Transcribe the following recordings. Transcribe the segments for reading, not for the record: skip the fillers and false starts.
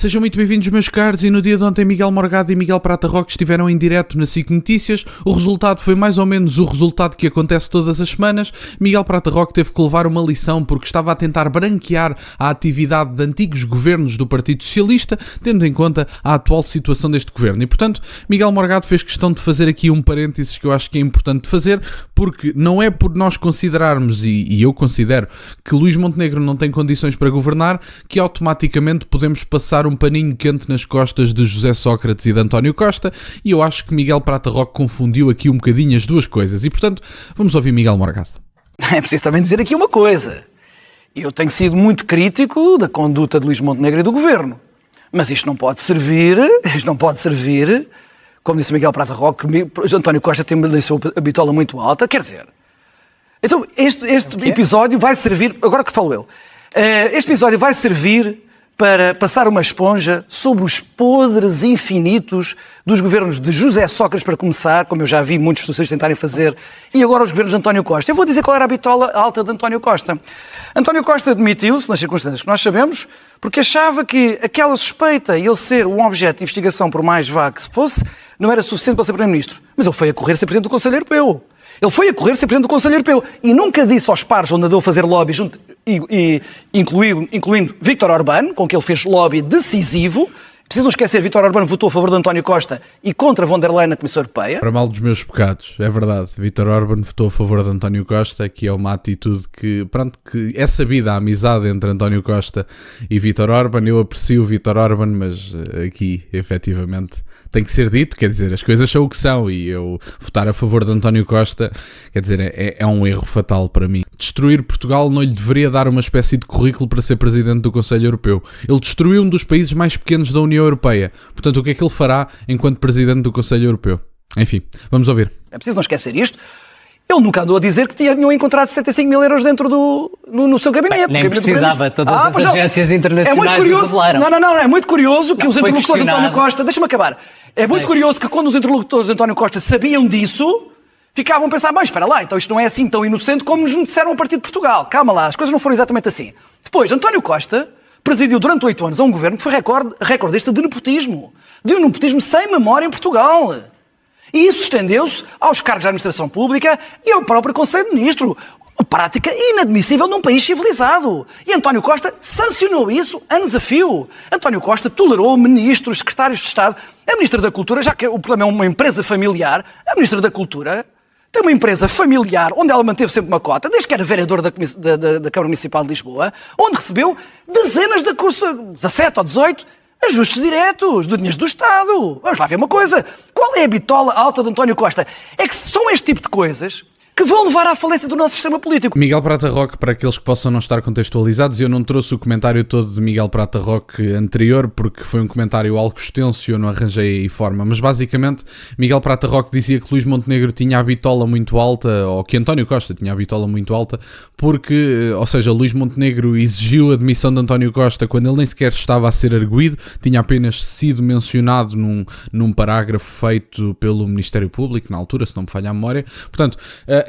Sejam muito bem-vindos, meus caros, e no dia de ontem Miguel Morgado e Miguel Prata Roque estiveram em direto na SIC Notícias. O resultado foi mais ou menos o resultado que acontece todas as semanas. Miguel Prata Roque teve que levar uma lição porque estava a tentar branquear a atividade de antigos governos do Partido Socialista, tendo em conta a atual situação deste governo. E, portanto, Miguel Morgado fez questão de fazer aqui um parênteses que eu acho que é importante fazer, porque não é por nós considerarmos, e eu considero, que Luís Montenegro não tem condições para governar, que automaticamente podemos passar um paninho quente nas costas de José Sócrates e de António Costa, e eu acho que Miguel Prata Roque confundiu aqui um bocadinho as duas coisas, e portanto vamos ouvir Miguel Morgado. É preciso também dizer aqui uma coisa. Eu tenho sido muito crítico da conduta de Luís Montenegro e do governo, mas isto não pode servir, como disse Miguel Prata Roque, António Costa tem a bitola muito alta, quer dizer. Então este episódio vai servir, agora que falo eu, este episódio vai servir para passar uma esponja sobre os podres infinitos dos governos de José Sócrates, para começar, como eu já vi muitos socialistas tentarem fazer, e agora os governos de António Costa. Eu vou dizer qual era a bitola alta de António Costa. António Costa demitiu-se, nas circunstâncias que nós sabemos, porque achava que aquela suspeita e ele ser um objeto de investigação, por mais vago que se fosse, não era suficiente para ser Primeiro-Ministro. Mas ele foi a correr ser Presidente do Conselho Europeu. Ele foi a correr ser Presidente do Conselho Europeu e nunca disse aos pares onde andou a fazer lobby, incluindo Viktor Orbán, com que ele fez lobby decisivo. Preciso não esquecer, Viktor Orbán votou a favor de António Costa e contra von der Leyen na Comissão Europeia. Para mal dos meus pecados, é verdade. Viktor Orbán votou a favor de António Costa, que é uma atitude que é sabida a amizade entre António Costa e Viktor Orbán. Eu aprecio o Viktor Orbán, mas aqui, efetivamente, tem que ser dito, quer dizer, as coisas são o que são, e eu votar a favor de António Costa, quer dizer, é um erro fatal para mim. Destruir Portugal não lhe deveria dar uma espécie de currículo para ser Presidente do Conselho Europeu. Ele destruiu um dos países mais pequenos da União Europeia. Portanto, o que é que ele fará enquanto Presidente do Conselho Europeu? Enfim, vamos ouvir. É preciso não esquecer isto. Ele nunca andou a dizer que tinham encontrado 75 mil euros dentro no seu gabinete. Nem precisava, todas as agências internacionais revelaram. Não, é muito curioso que os interlocutores de António Costa... Deixa-me acabar. É muito curioso que quando os interlocutores de António Costa sabiam disso, ficavam a pensar, bem, espera lá, então isto não é assim tão inocente como nos disseram a partir de Portugal. Calma lá, as coisas não foram exatamente assim. Depois, António Costa presidiu durante 8 anos a um governo que foi recordista de nepotismo. De um nepotismo sem memória em Portugal. E isso estendeu-se aos cargos da administração pública e ao próprio Conselho de Ministros. Uma prática inadmissível num país civilizado. E António Costa sancionou isso a desafio. António Costa tolerou ministros, secretários de Estado. A Ministra da Cultura, já que o problema é uma empresa familiar, a Ministra da Cultura tem uma empresa familiar onde ela manteve sempre uma cota, desde que era vereadora da Câmara Municipal de Lisboa, onde recebeu dezenas de cursos, 17 ou 18, ajustes diretos do dinheiro do Estado. Vamos lá ver uma coisa. Qual é a bitola alta de António Costa? É que são este tipo de coisas que vão levar à falência do nosso sistema político. Miguel Prata Roque, para aqueles que possam não estar contextualizados, eu não trouxe o comentário todo de Miguel Prata Roque anterior, porque foi um comentário algo extenso e eu não arranjei aí forma, mas basicamente Miguel Prata Roque dizia que Luís Montenegro tinha a bitola muito alta, ou que António Costa tinha a bitola muito alta, porque, ou seja, Luís Montenegro exigiu a demissão de António Costa quando ele nem sequer estava a ser arguido, tinha apenas sido mencionado num parágrafo feito pelo Ministério Público, na altura, se não me falha a memória. Portanto,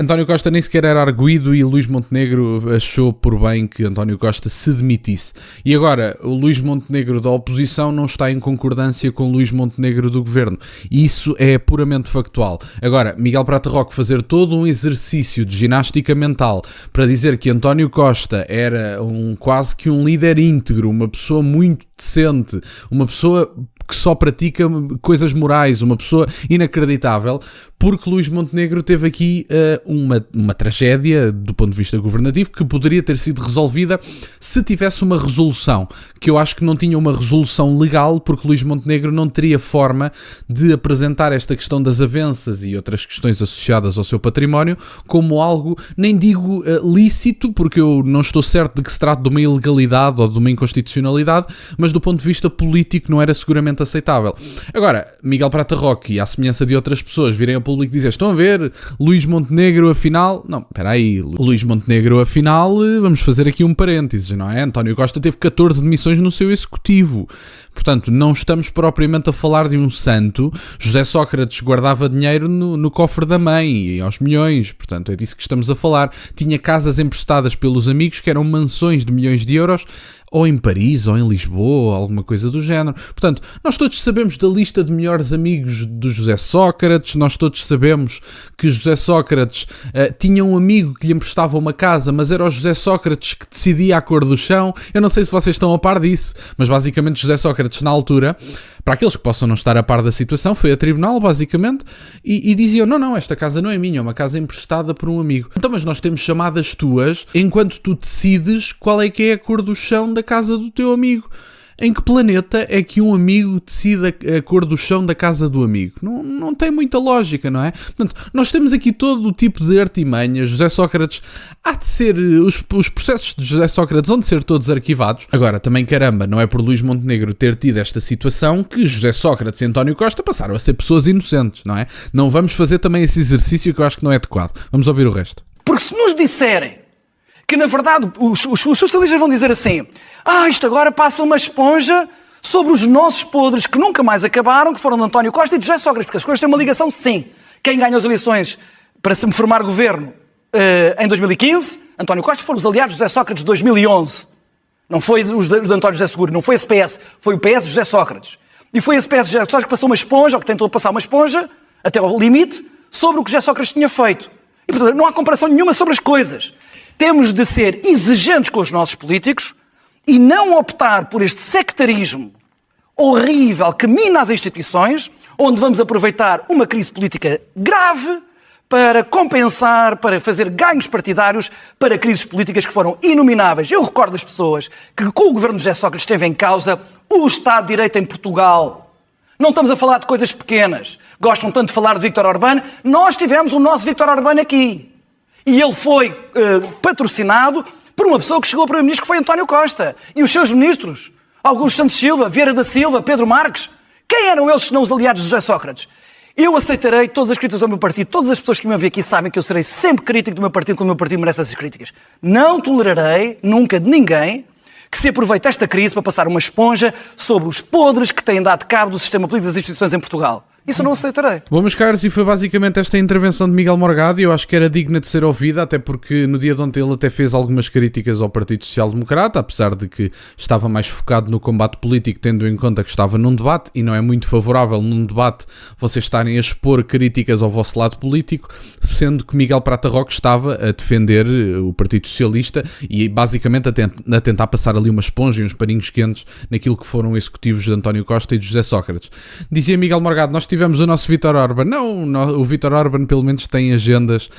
António Costa nem sequer era arguido e Luís Montenegro achou por bem que António Costa se demitisse. E agora, o Luís Montenegro da oposição não está em concordância com o Luís Montenegro do governo. E isso é puramente factual. Agora, Miguel Prata Roque fazer todo um exercício de ginástica mental para dizer que António Costa era quase que um líder íntegro, uma pessoa muito decente, uma pessoa que só pratica coisas morais, uma pessoa inacreditável, porque Luís Montenegro teve aqui uma tragédia do ponto de vista governativo que poderia ter sido resolvida se tivesse uma resolução, que eu acho que não tinha uma resolução legal, porque Luís Montenegro não teria forma de apresentar esta questão das avanças e outras questões associadas ao seu património como algo, nem digo lícito, porque eu não estou certo de que se trate de uma ilegalidade ou de uma inconstitucionalidade, mas do ponto de vista político não era seguramente aceitável. Agora, Miguel Prata Roque, e à semelhança de outras pessoas, virem ao público dizer, estão a ver, Luís Montenegro afinal... Não, espera aí, Luís Montenegro afinal, vamos fazer aqui um parênteses, não é? António Costa teve 14 demissões no seu executivo. Portanto, não estamos propriamente a falar de um santo. José Sócrates guardava dinheiro no cofre da mãe e aos milhões, portanto é disso que estamos a falar. Tinha casas emprestadas pelos amigos que eram mansões de milhões de euros. ou em Paris, ou em Lisboa, alguma coisa do género. Portanto, nós todos sabemos da lista de melhores amigos do José Sócrates, nós todos sabemos que José Sócrates tinha um amigo que lhe emprestava uma casa, mas era o José Sócrates que decidia a cor do chão. Eu não sei se vocês estão a par disso, mas basicamente José Sócrates, na altura, para aqueles que possam não estar a par da situação, foi a tribunal, basicamente, e diziam, não, esta casa não é minha, é uma casa emprestada por um amigo. Então, mas nós temos chamadas tuas, enquanto tu decides qual é que é a cor do chão da casa do teu amigo. Em que planeta é que um amigo decide a cor do chão da casa do amigo? Não tem muita lógica, não é? Portanto, nós temos aqui todo o tipo de artimanhas. José Sócrates há de ser... Os processos de José Sócrates hão de ser todos arquivados. Agora, também caramba, não é por Luís Montenegro ter tido esta situação que José Sócrates e António Costa passaram a ser pessoas inocentes, não é? Não vamos fazer também esse exercício que eu acho que não é adequado. Vamos ouvir o resto. Porque se nos disserem que, na verdade, os socialistas vão dizer assim, isto agora passa uma esponja sobre os nossos podres que nunca mais acabaram, que foram de António Costa e de José Sócrates, porque as coisas têm uma ligação, sim. Quem ganhou as eleições para se formar governo em 2015, António Costa, foram os aliados de José Sócrates de 2011. Não foi os de António José Seguro, não foi esse PS, foi o PS de José Sócrates. E foi esse PS de José Sócrates que passou uma esponja, ou que tentou passar uma esponja, até ao limite, sobre o que José Sócrates tinha feito. E, portanto, não há comparação nenhuma sobre as coisas. Temos de ser exigentes com os nossos políticos e não optar por este sectarismo horrível que mina as instituições, onde vamos aproveitar uma crise política grave para compensar, para fazer ganhos partidários para crises políticas que foram inomináveis. Eu recordo as pessoas que com o governo de José Sócrates esteve em causa o Estado de Direito em Portugal. Não estamos a falar de coisas pequenas. Gostam tanto de falar de Vítor Orbán. Nós tivemos o nosso Vítor Orbán aqui. E ele foi patrocinado por uma pessoa que chegou ao primeiro-ministro, que foi António Costa. E os seus ministros, Augusto Santos Silva, Vieira da Silva, Pedro Marques, quem eram eles se não os aliados de José Sócrates? Eu aceitarei todas as críticas ao meu partido. Todas as pessoas que me ouvem aqui sabem que eu serei sempre crítico do meu partido, quando o meu partido merece essas críticas. Não tolerarei, nunca, de ninguém, que se aproveite esta crise para passar uma esponja sobre os podres que têm dado cabo do sistema político das instituições em Portugal. Isso eu não aceitarei. Bom, meus caros, e foi basicamente esta intervenção de Miguel Morgado, e eu acho que era digna de ser ouvida, até porque no dia de ontem ele até fez algumas críticas ao Partido Social Democrata, apesar de que estava mais focado no combate político, tendo em conta que estava num debate, e não é muito favorável num debate vocês estarem a expor críticas ao vosso lado político, sendo que Miguel Prata Roque estava a defender o Partido Socialista e basicamente a tentar passar ali uma esponja e uns paninhos quentes naquilo que foram executivos de António Costa e de José Sócrates. Dizia Miguel Morgado, nós tivemos o nosso Vítor Orbán. Não, o Vítor Orbán pelo menos tem agendas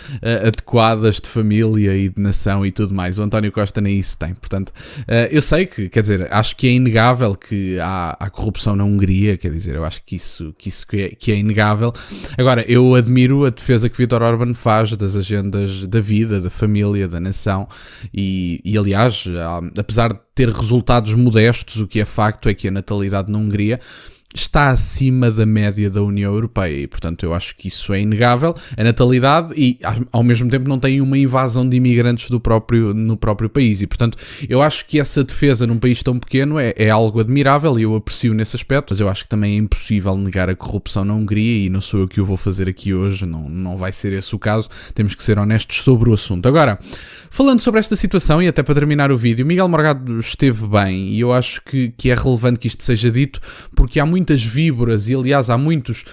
adequadas de família e de nação e tudo mais. O António Costa nem isso tem. Portanto, eu sei que, quer dizer, acho que é inegável que há corrupção na Hungria, quer dizer, eu acho que isso é inegável. Agora, eu admiro a defesa que Vítor Orbán faz das agendas da vida, da família, da nação e aliás, apesar de ter resultados modestos, o que é facto é que a natalidade na Hungria está acima da média da União Europeia e, portanto, eu acho que isso é inegável, a natalidade, e ao mesmo tempo não tem uma invasão de imigrantes no próprio país e, portanto, eu acho que essa defesa num país tão pequeno é algo admirável e eu aprecio nesse aspecto, mas eu acho que também é impossível negar a corrupção na Hungria e não sou eu que o vou fazer aqui hoje, não vai ser esse o caso, temos que ser honestos sobre o assunto. Agora, falando sobre esta situação e até para terminar o vídeo, Miguel Morgado esteve bem e eu acho que é relevante que isto seja dito porque há muitas víboras e aliás há muitos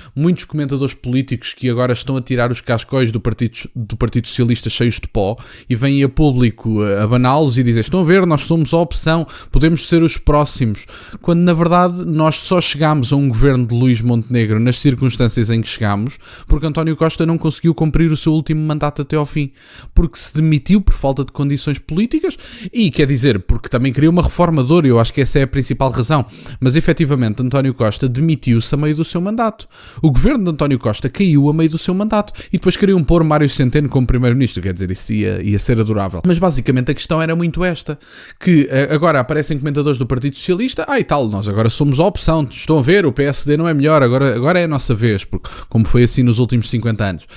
comentadores políticos que agora estão a tirar os cascóis do Partido Socialista cheios de pó e vêm a público a baná-los e dizem, estão a ver, nós somos a opção, podemos ser os próximos, quando na verdade nós só chegámos a um governo de Luís Montenegro nas circunstâncias em que chegámos porque António Costa não conseguiu cumprir o seu último mandato até ao fim, porque se demitiu por falta de condições políticas e quer dizer, porque também queria uma reforma de ouro, eu acho que essa é a principal razão, mas efetivamente António Costa demitiu-se a meio do seu mandato. O governo de António Costa caiu a meio do seu mandato e depois queriam pôr Mário Centeno como primeiro-ministro, quer dizer, isso ia ser adorável. Mas basicamente a questão era muito esta, que agora aparecem comentadores do Partido Socialista, e tal, nós agora somos a opção, estão a ver, o PSD não é melhor, agora é a nossa vez, porque como foi assim nos últimos 50 anos.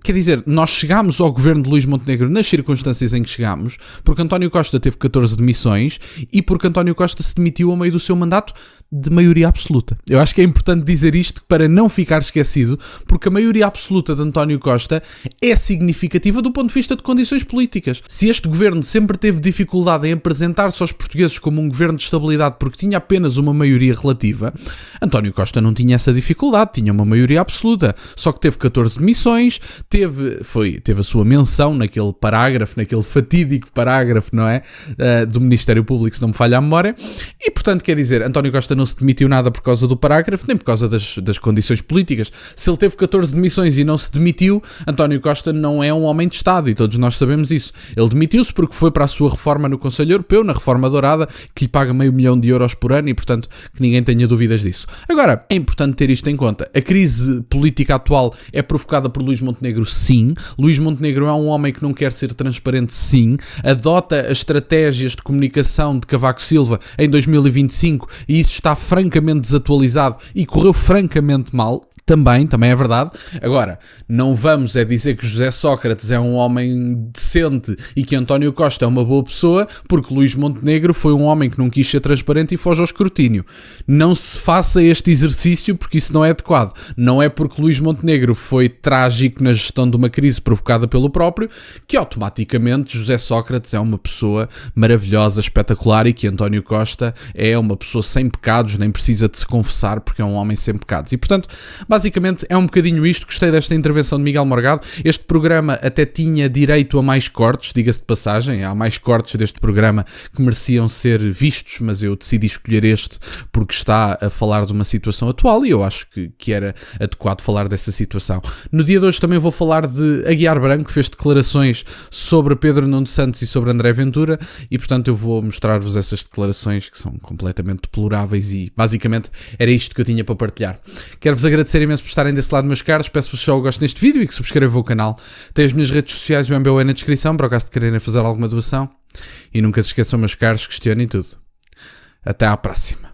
quer dizer, nós chegámos ao governo de Luís Montenegro nas circunstâncias em que chegámos, porque António Costa teve 14 demissões e porque António Costa se demitiu a meio do seu mandato de maioria absoluta. Eu acho que é importante dizer isto para não ficar esquecido, porque a maioria absoluta de António Costa é significativa do ponto de vista de condições políticas. Se este governo sempre teve dificuldade em apresentar-se aos portugueses como um governo de estabilidade porque tinha apenas uma maioria relativa, António Costa não tinha essa dificuldade, tinha uma maioria absoluta, só que teve 14 demissões, teve a sua menção naquele parágrafo, naquele fatídico parágrafo, não é? Do Ministério Público, se não me falha a memória, e portanto, quer dizer, António Costa não se demitiu nada por causa do parágrafo, nem por causa das condições políticas. Se ele teve 14 demissões e não se demitiu, António Costa não é um homem de Estado, e todos nós sabemos isso. Ele demitiu-se porque foi para a sua reforma no Conselho Europeu, na reforma dourada, que lhe paga €500 mil por ano, e portanto que ninguém tenha dúvidas disso. Agora, é importante ter isto em conta. A crise política atual é provocada por Luís Montenegro, sim. Luís Montenegro é um homem que não quer ser transparente, sim. Adota as estratégias de comunicação de Cavaco Silva em 2025 e isso está francamente desatualizado e correu francamente mal. Também é verdade. Agora, não vamos dizer que José Sócrates é um homem decente e que António Costa é uma boa pessoa, porque Luís Montenegro foi um homem que não quis ser transparente e foge ao escrutínio. Não se faça este exercício porque isso não é adequado. Não é porque Luís Montenegro foi trágico na gestão de uma crise provocada pelo próprio que automaticamente José Sócrates é uma pessoa maravilhosa, espetacular, e que António Costa é uma pessoa sem pecados, nem precisa de se confessar porque é um homem sem pecados. E portanto, basicamente é um bocadinho isto. Gostei desta intervenção de Miguel Morgado. Este programa até tinha direito a mais cortes, diga-se de passagem. Há mais cortes deste programa que mereciam ser vistos, mas eu decidi escolher este porque está a falar de uma situação atual e eu acho que era adequado falar dessa situação. No dia de hoje também vou falar de Aguiar Branco, que fez declarações sobre Pedro Nuno Santos e sobre André Ventura, e portanto eu vou mostrar-vos essas declarações que são completamente deploráveis e basicamente era isto que eu tinha para partilhar. Quero-vos agradecer imenso por estarem desse lado, meus caros. Peço-vos só o gosto neste vídeo e que subscrevam o canal. Tem as minhas redes sociais e o MBA na descrição para o caso de quererem fazer alguma doação. E nunca se esqueçam, meus caros, questionem tudo. Até à próxima.